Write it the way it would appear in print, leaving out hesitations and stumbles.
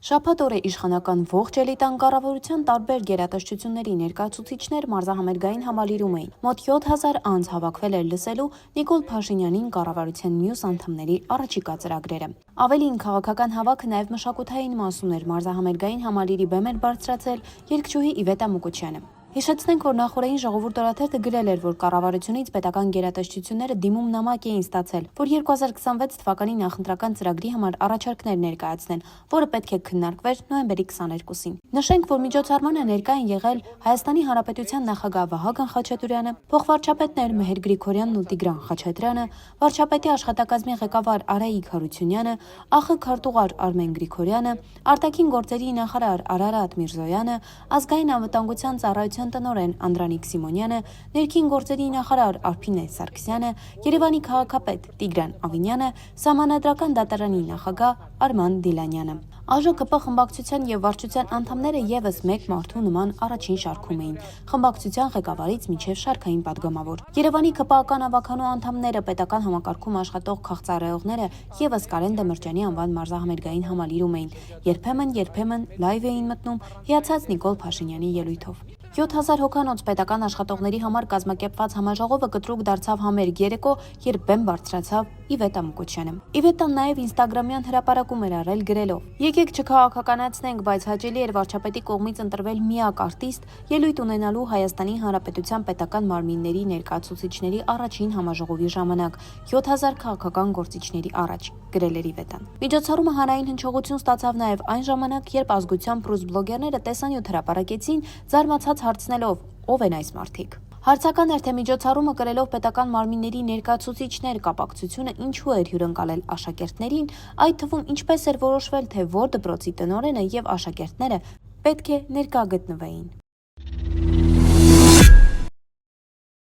Շաբաթ օրը իշխանական ողջ էլիտան կառավարության տարբեր գերատեսչությունների ներկայացուցիչներ մարզահամերգային համալիրում էին։ Մոտ 7000 անձ հավաքվել էր լսելու Նիկոլ Փաշինյանին կառավարության մյուս անդամների առաջիկա ծրագրերը։ Ավելին, քաղաքական հավաքը նաև մշակութային մաս ուներ։ Մարզահամերգային համալիրի բեմ էր բարձրացել երգչուհի Իվետա Մուկուչյանը։ Հիշեցնենք, որ նախորդային ժողովուրդ օրաթերթը գրել էր, որ կառավարությունից պետական գերատեսչությունները դիմում նամակ էին ստացել, որ 2026 թվականի նախընտրական ծրագրի համար առաջարկներ ներկայացնեն, որը պետք է քննարկվեր նոյեմբերի 22-ին։ Նշենք, որ միջոցառմանը ներկա են եղել Հայաստանի Հանրապետության նախագահ Վահագն Խաչատուրյանը, փոխվարչապետներ Մեհեր Գրիգորյանն ու Տիգրան Խաչատրյանը, վարչապետի աշխատակազմի ղեկավար Արայիկ Հարությունյանը, ԱԽ քարտուղար Արմեն Գրիգորյանը, արտաքին գործերի նախարար Արարատ Միրզոյանը, ազգային անվտանգության ծառայության տնօրեն Անդրանիկ Սիմոնյանը, ներքին գործերի նախարար Արփինե Սարգսյանը, Երևանի քաղաքապետ Տիգրան Ավինյանը, Սահմանադրական դատարանի նախագահ Արման Դիլանյանը։ ԱԺԿՊ խմբակցության եւ վարչության անդամները եւս մեկ մարդու նման առաջին շարքում էին, խմբակցության ղեկավարից մինչեւ շարքային падգամավոր։ Երևանի ԿՊԱ-ական ավականու անդամները, պետական համակարգում աշխատող քաղծառայողները եւս Կարեն Դեմիրճյանի անվան մարզահամերգային համալիրում էին, երբեմն լայվ էին մտնում հիացած Նիկոլ Փաշինյանի ելույթով։ 7000 հոգանոց պետական աշխատողների համար կազմակերպված համաժողովը կտրուկ դարձավ համերգ երեկո, երբ բեմ բարձրացավ Իվետա Մուկուչյանը։ Իվետան նաև ինստագրամյան հրապարակում էր արել գրելով. «Եկեք չքաղաքականացնենք, բայց հաճելի էր վարչապետի կողմից ընտրվել միակ արտիստ ելույթ ունենալու Հայաստանի Հանրապետության պետական մարմինների ներկայացուցիչների առաջին համաժողովի ժամանակ 7000 քաղաքական գործիչների առաջ», գրել էր Իվետան։ Միջոցառումը հանրային հնչողություն ստացավ նաև այն ժամանակ, երբ ազգությամբ ռուս բլոգերները տեսանյութ հրապարակեցին, զարմացած հարցնելով՝ ով են այս մարդիկ։ Հարցական էր, թե միջոցառումը կրելով պետական մարմինների ներկայացուցիչներ կապակցությունը ինչու էր հյուրընկալել աշակերտներին, այդ թվում ինչպես էր որոշվել, թե որ դպրոցի տնօրենը եւ աշակերտները պետք է ներկա գտնվեին։